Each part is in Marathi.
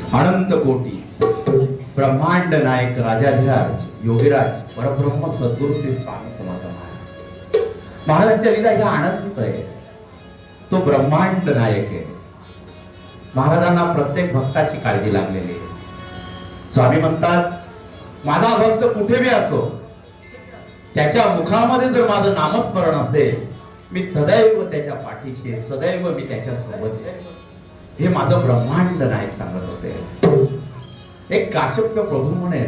अनंत कोटी ब्रह्मांड नायक राजाधिराज योगीराज परब्रह्म सद्गुरु श्री स्वामी समर्थ महाराज. महाराजांच्या लीला ह्या अनंत आहे. तो ब्रह्मांड नायक आहे. महाराजांना प्रत्येक भक्ताची काळजी लागलेली आहे. स्वामी म्हणतात, माझा भक्त कुठे बी असो, त्याच्या मुखामध्ये जर माझं नामस्मरण असेल, मी सदैव त्याच्या पाठीशी आहे, सदैव मी त्याच्या सोबत आहे. हे माझं ब्रह्मांड नायक सांगत होते. एक काश्यप प्रभू म्हणे,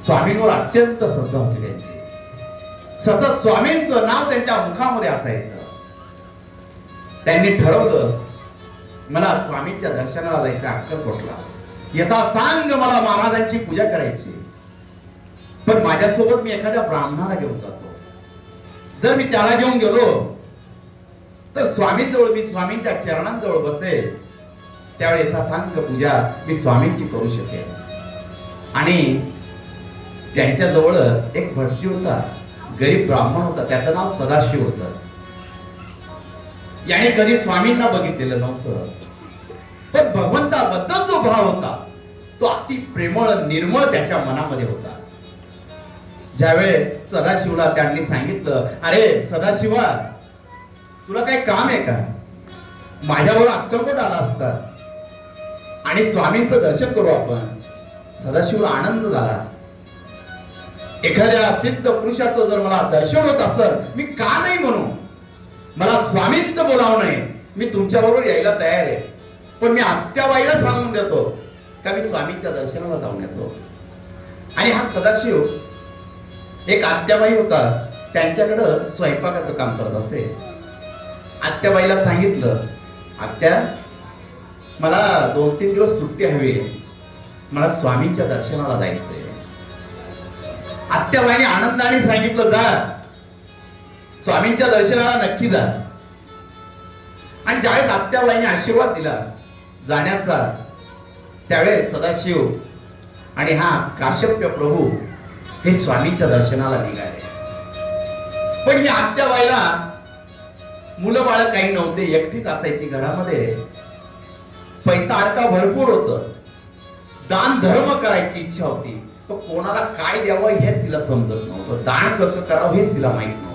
स्वामींवर अत्यंत श्रद्धा होती त्यांची. सतत स्वामींचं नाव त्यांच्या मुखामध्ये असायचं. त्यांनी ठरवलं, मला स्वामींच्या दर्शनाला जायचं अक्कलकोटला. येता सांग मला महाराजांची पूजा करायची, पण माझ्यासोबत मी एखाद्या ब्राह्मणाला घेऊन जातो. जर मी त्याला घेऊन गेलो तर स्वामींजवळ मी स्वामींच्या चरणांजवळ बसेल, त्यावेळी येता सांग पूजा मी स्वामींची करू शकेल. आणि त्यांच्याजवळ एक भटजी होता, गरीब ब्राह्मण होता, त्याचं नाव सदाशिव होतं. याने कधी स्वामींना बघितलेलं नव्हतं, पण भगवंताबद्दल जो भाव होता तो अति प्रेमळ निर्मळ त्याच्या मनामध्ये होता. ज्यावेळेस सदाशिवला त्यांनी सांगितलं, अरे सदाशिवा, तुला काही काम आहे का? माझ्याबरोबर अक्कलकोट आला असता आणि स्वामींचं दर्शन करू आपण. सदाशिवला आनंद झाला. एखाद्या सिद्ध पुरुषाचं जर मला दर्शन होत असत, मी का नाही म्हणू? मला स्वामींचं बोलावं नाही, मी तुमच्या बरोबर यायला तयार आहे, पण मी आत्याबाईला सांगून देतो का मी स्वामींच्या दर्शनाला जाऊन येतो. आणि हा सदाशिव एक आत्याबाई होता, त्यांच्याकडं स्वयंपाकाचं काम करत असे. आत्याबाईला सांगितलं, आत्या, मला 2-3 दिवस सुट्टी हवी आहे, मला स्वामींच्या दर्शनाला जायचंय. आत्याबाईने आनंदाने सांगितलं, जा, स्वामींच्या दर्शनाला नक्की जा. आणि ज्यावेळेस आत्याबाईने आशीर्वाद दिला जाण्याचा, त्यावेळेस सदाशिव आणि हा काश्यप प्रभू हे स्वामींच्या दर्शनाला निघाले. पण ही आत्याबाईला मुलं बाळ काही नव्हते, एकटीच असायची घरामध्ये. पैसा अडका भरपूर होत, दान धर्म करायची इच्छा होती, पण कोणाला काय द्यावं हेच तिला समजत नव्हतं, दान कसं करावं हेच तिला माहित नव्हतं.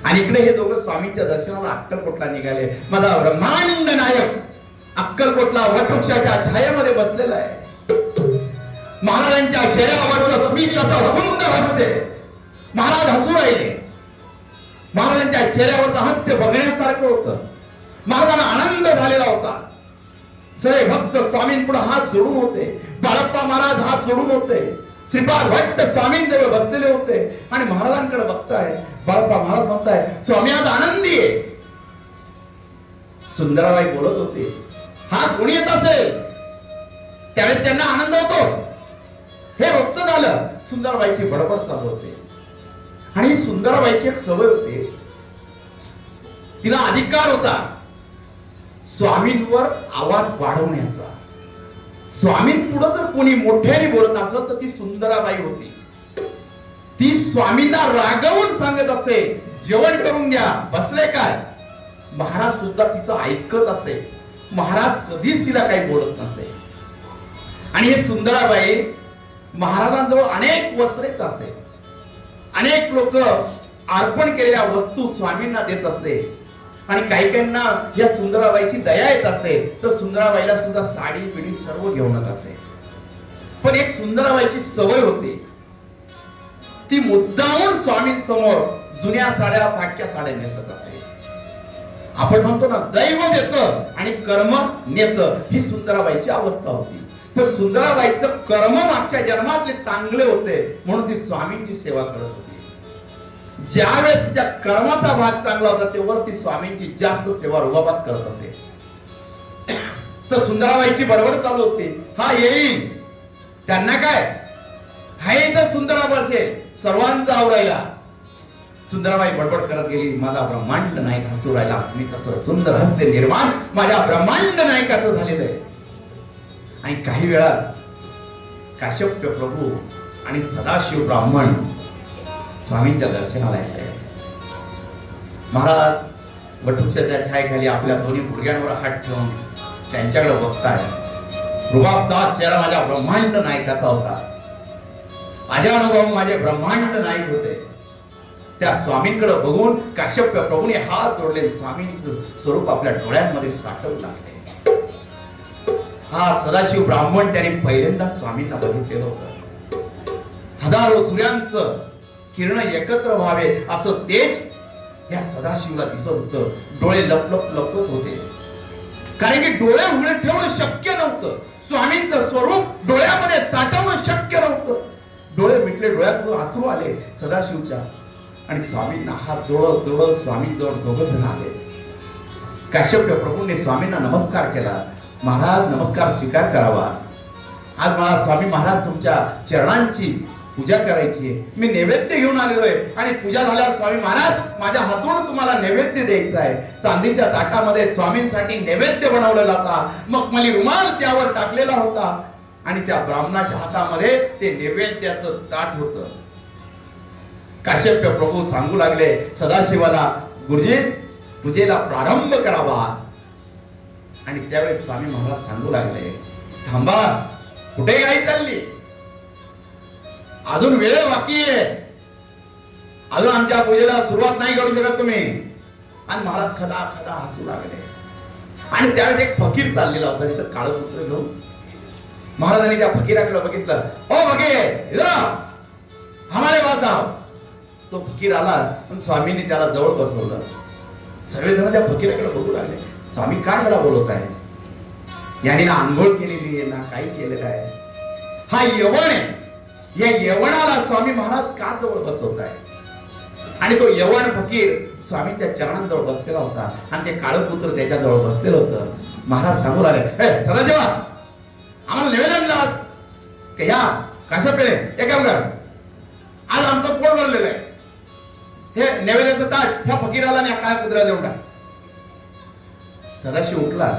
आणि इकडे हे दोघं स्वामींच्या दर्शनाला अक्कलकोटला निघाले. माझा ब्रह्मांड नायक अक्कलकोटला वटवृक्षाच्या छायेमध्ये बसलेला आहे. महाराजांच्या चेहऱ्यावर स्मित असं सुंदर हसते. महाराज हसू राहिले. महाराजांच्या चेहऱ्यावरचं हास्य बघण्यासारखं होतं. महाराजांना आनंद झालेला होता. सगळे भक्त स्वामींपुढे हात जोडून होते. बाळप्पा महाराज हात जोडून होते. श्रीपाद भट्ट स्वामींजवळ बसलेले होते आणि महाराजांकडे बघताय. बाळप्पा महाराज म्हणताय, स्वामी आज आनंदी आहे. सुंदराबाई बोलत होते, हा कोणी येत असेल त्यावेळेस त्यांना आनंद होतो. हे रोजचं झालं. सुंदराबाईची बडबड चालू होते. आणि सुंदराबाईची एक सवय होती, तिला अधिकार होता स्वामींवर आवाज वाढवण्याचा. स्वामींपुढे जर कोणी मोठ्याने बोलत असत तर ती सुंदराबाई होती. ती स्वामींना रागवून सांगत असे, जेवण करून घ्या, बसले काय? महाराज सुद्धा तिचं ऐकत असे. महाराज कधीच तिला काही बोलत नसे. आणि हे सुंदराबाई महाराजांजवळ अनेक वस्त्रेत असे. अनेक लोक अर्पण केलेल्या वस्तू स्वामींना देत असे. आणि काही काहींना या सुंदराबाईची दया येत असे, तर सुंदराबाईला सुद्धा साडी पिढी सर्व घेऊनच असे. पण एक सुंदराबाईची सवय होती, ती मुद्दामून स्वामी समोर जुन्या साड्या, फाटक्या साड्या नेसत असे. आपण म्हणतो ना, दैव देतं आणि कर्म नेतं, ही सुंदराबाईची अवस्था होती. पण सुंदराबाईचं कर्म मागच्या जन्मातले चांगले होते म्हणून ती स्वामींची सेवा करत होती. ज्यावेळेस तिच्या कर्माचा भाग चांगला होता तेव्हा ती स्वामींची जास्त सेवा रुबाबात करत असे. तर सुंदराबाईची बडबड चालू होती, हा येईल, त्यांना काय, हा इथं सुंदराबाई असेल, सर्वांचा आवरायला. सुंदराबाई बडबड करत गेली, माझा ब्रह्मांड नायक हसू राहिला, अस्मित असं सुंदर हस्ते निर्माण माझ्या ब्रह्मांड नायकाचं झालेलं आहे. आणि काही वेळात काश्यप प्रभू आणि सदाशिव ब्राह्मण स्वामींच्या दर्शनाला येते. महाराज वटवृक्षाच्या छायेखाली आपल्या दोन्ही गुडघ्यांवर हात ठेवून त्यांच्याकडे बघताय. रुबाबदार चेहरा माझ्या ब्रह्मांड नायकाचा होता. माझ्या अनुभव माझे ब्रह्मांड नायक होते. त्या स्वामींकडे बघून काश्यप प्रभूने हात जोडले, स्वामींचं स्वरूप आपल्या डोळ्यांमध्ये साठवू लागले. हा सदाशिव ब्राह्मण त्याने पहिल्यांदा स्वामींना बघितलेलं होतं. हजारो सूर्यांचं किरण एकत्र व्हावे असं तेज या सदाशिवला दिसत होतं. डोळे लपलप लपत होते, कारण की डोळे उघडे ठेवणं शक्य नव्हतं. स्वामींचं स्वरूप डोळ्यामध्ये साठवणं शक्य नव्हतं. डोळे मिटले, डोळ्यातून अश्रू आले सदाशिवच्या, आणि स्वामींना हात जोडत जोडत स्वामी जवळ दोघं जण आले. काश्यप प्रभूंनी स्वामींना नमस्कार केला. महाराज, नमस्कार स्वीकार करावा. आज मला स्वामी महाराज तुमच्या चरणांची पूजा करायची आहे. मी नैवेद्य घेऊन आलेलो आहे, आणि पूजा झाल्यावर स्वामी महाराज माझ्या हातून तुम्हाला नैवेद्य द्यायचा आहे. चांदीच्या ताटामध्ये स्वामींसाठी नैवेद्य बनवलेला होता. मखमली रुमाल त्यावर टाकलेला होता, आणि त्या ब्राह्मणाच्या हातामध्ये ते नैवेद्याचं ताट होतं. काश्यप प्रभू सांगू लागले सदाशिवाला, गुरुजी पूजेला प्रारंभ करावा. आणि त्यावेळेस स्वामी महाराज सांगू लागले, थांबा, कुठे गाई चालली? अजून वेळ बाकी आहे. अजून आमच्या पूजेला सुरुवात नाही करू शकत तुम्ही. आणि महाराज खदा खदा हसू लागले. आणि त्यावेळेस एक फकीर चाललेला होता तिथं काळं पुत्र घेऊन. महाराजांनी त्या फकीराकडे बघितलं. ओ फकीर, इधर आओ, हमारे पास आओ. तो फकीर आला, पण स्वामींनी त्याला जवळ बसवलं. सगळेजण त्या फकीराकडे बघू लागले. स्वामी काय याला बोलत आहे? याने ना आंघोळ केलेली आहे ना काही केलेलं आहे. हा यवण आहे. या यवणाला स्वामी महाराज का जवळ बसवत आहे? आणि तो यवण फकीर स्वामींच्या चरणांजवळ बसलेला होता, आणि ते काळं पुत्र त्याच्याजवळ बसलेलं होतं. महाराज सांगू लागले, हे सदाशिवा, आम्हाला निवेदन लास की या काश्यप एक काम कर, आज आमचं पोट भरलेलं आहे. हे नैवेद्याचं ताट ह्या फकीराला आणि काळ्या पुत्राला देऊन टाक. सदाशिव उठला,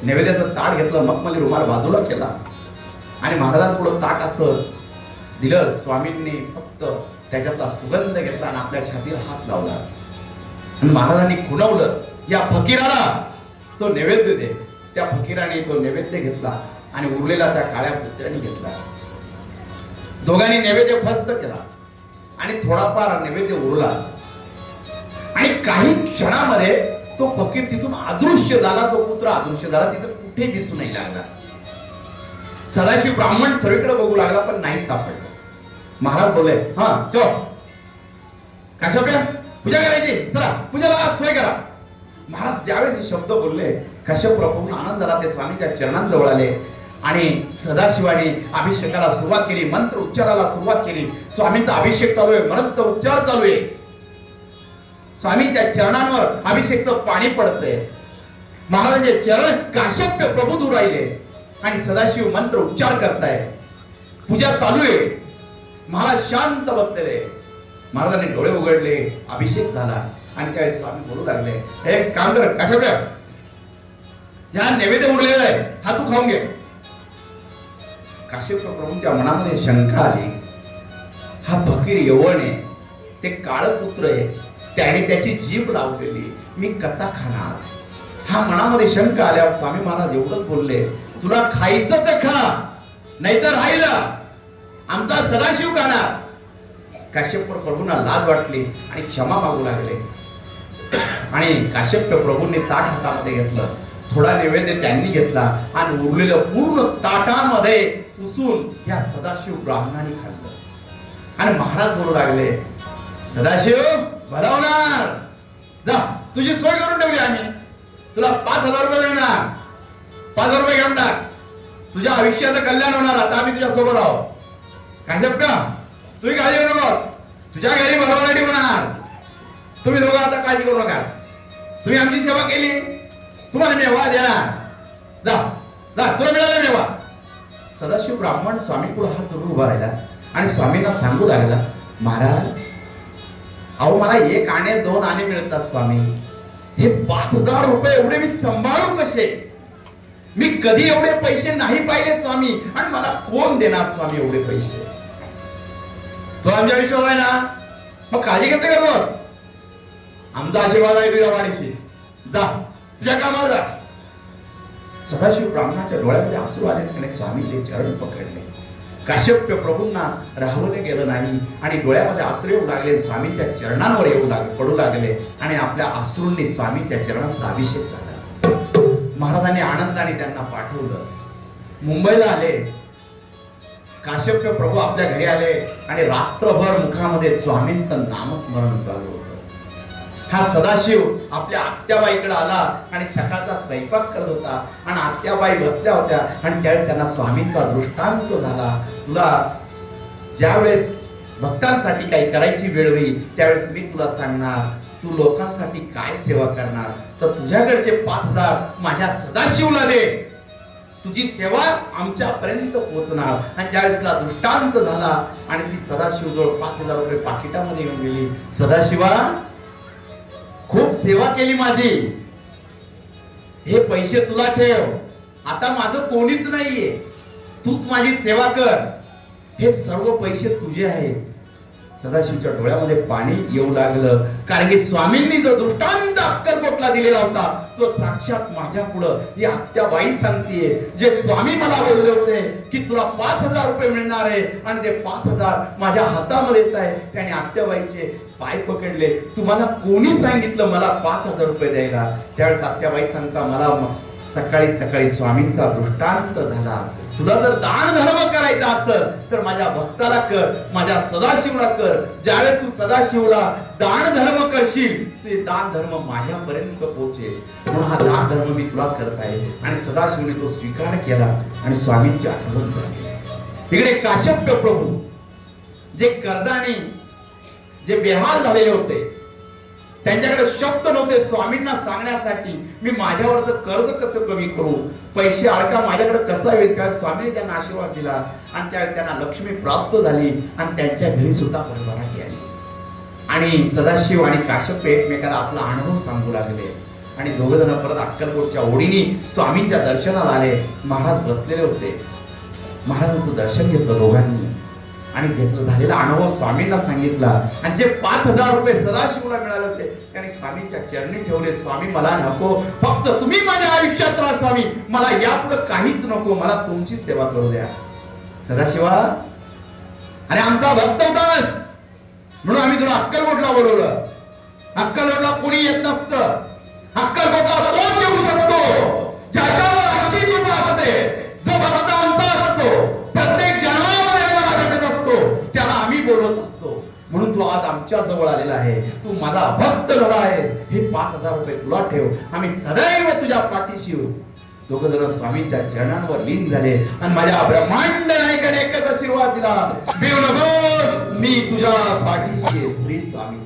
नैवेद्याचं ताट घेतलं, मखमली रुमाल बाजूला केला, आणि महाराजांपुढे ताट असं दिलं. स्वामींनी फक्त त्याच्यातला सुगंध घेतला आणि आपल्या छातीला हात लावला, आणि महाराजांनी खुणवलं, या फकीराला तो नैवेद्य दे. त्या फकीराने तो नैवेद्य घेतला, आणि उरलेला त्या काळ्या पुत्र्याने घेतला. दोघांनी नैवेद्य फस्त केला, आणि थोडाफार नैवेद्य उरला, आणि काही क्षणामध्ये तो फकीर तिथून अदृश्य झाला. तो पुत्र अदृश्य झाला, तिथं कुठे दिसू नाही लागला. सदाशिव ब्राह्मण सगळीकडे बघू लागला, पण नाही सापडला. महाराज बोलले, हा चल काश्यप, पूजा करायची, चला पूजेला सोय करा. महाराज ज्यावेळेस शब्द बोलले, काश्यप प्रभूंना आनंद झाला. ते स्वामीच्या चरणांजवळ आले, आणि सदाशिवाने अभिषेकाला सुरुवात केली, मंत्र उच्चाराला सुरुवात केली. स्वामींचा अभिषेक चालू आहे, मंत्र उच्चार चालू आहे. स्वामींच्या चरणांवर अभिषेकचं पाणी पडतंय. महाराजांचे चरण काश्यप प्रभू दूर राहिले, आणि सदाशिव मंत्र उच्चार करताय. पूजा चालू आहे. महाराज शांत बसलेले. महाराजांनी डोळे उघडले, अभिषेक झाला, आणि त्यावेळेस स्वामी बोलू लागले, हे काम कर काश्यप, या नैवेद्य उरलेला आहे, हा तू खाऊन घे. काश्यप प्रभूंच्या मनामध्ये शंका आली, हा फकीर यवण आहे, ते काळ पुत्र आहे, त्याने त्याची जीभ लावलेली, मी कसा खाणार? हा मनामध्ये शंका आल्यावर स्वामी महाराज एवढंच बोलले, तुला खायचं तर खा, नाहीतर राहिलं आमचा सदाशिव खाणार. काश्यप प्रभूंना लाज वाटली, आणि क्षमा मागू लागले. आणि काश्यप प्रभूंनी ताट हातामध्ये घेतलं, थोडा नैवेद्य त्यांनी घेतला, आणि उरलेलं पूर्ण ताटामध्ये पुसून या सदाशिव ब्राह्मणाने खाल्लं. आणि महाराज बोलू लागले, सदाशिव भला होणार, जा तुझी सोय करून ठेवली आम्ही, तुला 5,000 रुपये मिळणार, 5,000 रुपये घेऊन टाक, तुझ्या आयुष्याचं कल्याण होणार. आता आम्ही तुझ्या सोबत आहोत. काश्यप तुम्ही काळजी करू नकोस, तुझ्या घरी भरभराटी होणार. तुम्ही दोघं आता काळजी करू नका, तुम्ही आमची सेवा केली, तुम्हाला मेवा देणार, जा जा, तुला मिळाला मेवा. सदाशिव ब्राह्मण स्वामी पुढे हात धरून उभा राहिला, आणि स्वामींना सांगू लागला, महाराज अहो मला 1 आणे 2 आणे मिळतात स्वामी, हे 5,000 रुपये एवढे मी सांभाळू कसे? मी कधी एवढे पैसे नाही पाहिले स्वामी, आणि मला कोण देणार स्वामी एवढे पैसे? तो आमच्या विश्वास आहे ना, मग काळजी कसे करतो? आमचा आशीर्वाद आहे तुझ्या वाणीशी, जा तुझ्या कामाला जा. सदाशिव ब्राह्मणाच्या डोळ्यामध्ये अश्रू आले. त्याने स्वामींचे चरण पकडले. काश्यप प्रभूंना राहवले गेलं नाही आणि डोळ्यामध्ये अश्रू येऊ लागले. स्वामींच्या चरणांवर पडू लागले आणि आपल्या अश्रूंनी स्वामींच्या चरणांचा अभिषेक झाला. महाराजांनी आनंदाने त्यांना पाठवलं. मुंबईला आले. काश्यप प्रभू आपल्या घरी आले आणि रात्रभर मुखामध्ये स्वामींचं नामस्मरण चालू होतं. हा सदाशिव आपल्या आत्याबाईकडे आला आणि सकाळचा स्वयंपाक करत होता आणि आत्याबाई बसल्या होत्या आणि त्यावेळेस त्यांना स्वामींचा दृष्टांत झाला. तुला ज्यावेळेस भक्तांसाठी काही करायची वेळ होईल त्यावेळेस मी तुला सांगणार, तू लोकांसाठी काय सेवा करणार तर तुझ्याकडचे 5,000 माझ्या सदाशिवला दे. तुझी सेवा आमच्यापर्यंत पोहोचणार. आणि ज्यावेळेस तुला दृष्टांत झाला आणि ती सदाशिव जवळ 5,000 रुपये पाकिटामध्ये येऊन गेली. सदाशिवा, खूप सेवा केली माझी, हे पैसे तुला ठेव, आता माझं कोणीच नाहीये, तूच माझी सेवा कर, हे सर्व पैसे तुझे आहेत. सदाशिवच्या डोळ्यामध्ये पाणी येऊ लागलं, कारण की स्वामींनी जो दृष्टांत अक्कलकोटला दिलेला होता तो साक्षात माझ्या पुढं ही आत्याबाई सांगतेय. जे स्वामी मला बोलले होते की तुला 5,000 रुपये मिळणार आहे आणि ते 5,000 माझ्या हातामध्ये येत आहे, त्याने आत्याबाईचे पाय पकडले. तुम्हाला कोणी सांगितलं मला 5,000 रुपये द्यायला? त्यावेळेस आत्याबाई सांगता, मला सकाळी सकाळी स्वामींचा दृष्टांत झाला. तुला जर दान धर्म करायचा असेल तर माझ्या भक्ताला कर, माझ्या सदाशिवला कर. ज्यावेळेस तू सदाशिवला दान धर्म करशील ते दान धर्म माझ्यापर्यंत पोहोचेल. म्हणून हा दान धर्म मी तुला करत आहे. आणि सदाशिवने तो स्वीकार केला आणि स्वामींची आठवण झाली. तिकडे काश्यप प्रभू जे कर्जाने जे बेहाल झालेले होते, त्यांच्याकडे शब्द नव्हते स्वामींना सांगण्यासाठी मी माझ्यावरचं कर्ज कसं कमी करू, पैसे अडका माझ्याकडे कसा येईल. त्यावेळेस स्वामींनी त्यांना आशीर्वाद दिला आणि त्यावेळेस त्यांना लक्ष्मी प्राप्त झाली आणि त्यांच्या घरी सुद्धा भरभराटी आली. आणि सदाशिव आणि काश्यप एकमेकाला आपला अनुभव सांगू लागले आणि दोघ जण परत अक्कलकोटच्या ओढीने स्वामींच्या दर्शनाला आले. महाराज बसलेले होते. महाराजांचं दर्शन घेतलं दोघांनी आणि घेतलं झालेला अनुभव स्वामींना सांगितला. आणि जे 5,000 रुपये सदाशिवला मिळाले होते त्याने स्वामींच्या चरणी ठेवले. स्वामी, मला नको, फक्त तुम्ही माझ्या आयुष्यात राहा स्वामी, मला यापुढे काहीच नको, मला तुमची सेवा करू द्या. सदाशिवा, अरे आमचा भक्त होतास म्हणून आम्ही तुला अक्कलकोटला बोलवलं. अक्कलकोटला कोणी येत नसतं. अक्कलकोटला कोण येऊ शकतो? ज्याच्यावर आमची कृपा असते, जो भक्तांत असतो, प्रत्येक जन्मामध्ये आम्हाला भेटत असतो, त्याला आम्ही बोलवत असतो. म्हणून तू आज आमच्या जवळ आलेला आहे, तू माझा भक्त झाला आहे. हे 5,000 रुपये तुला ठेव, आम्ही सदैव तुझ्या पाठीशी येऊ. दोघ जण स्वामींच्या चरणांवर लीन झाले आणि माझ्या ब्रह्मांड नायकाने एकच आशीर्वाद दिला, भिवू नकोस, मी तुझ्या पाठीशी. श्री स्वामी.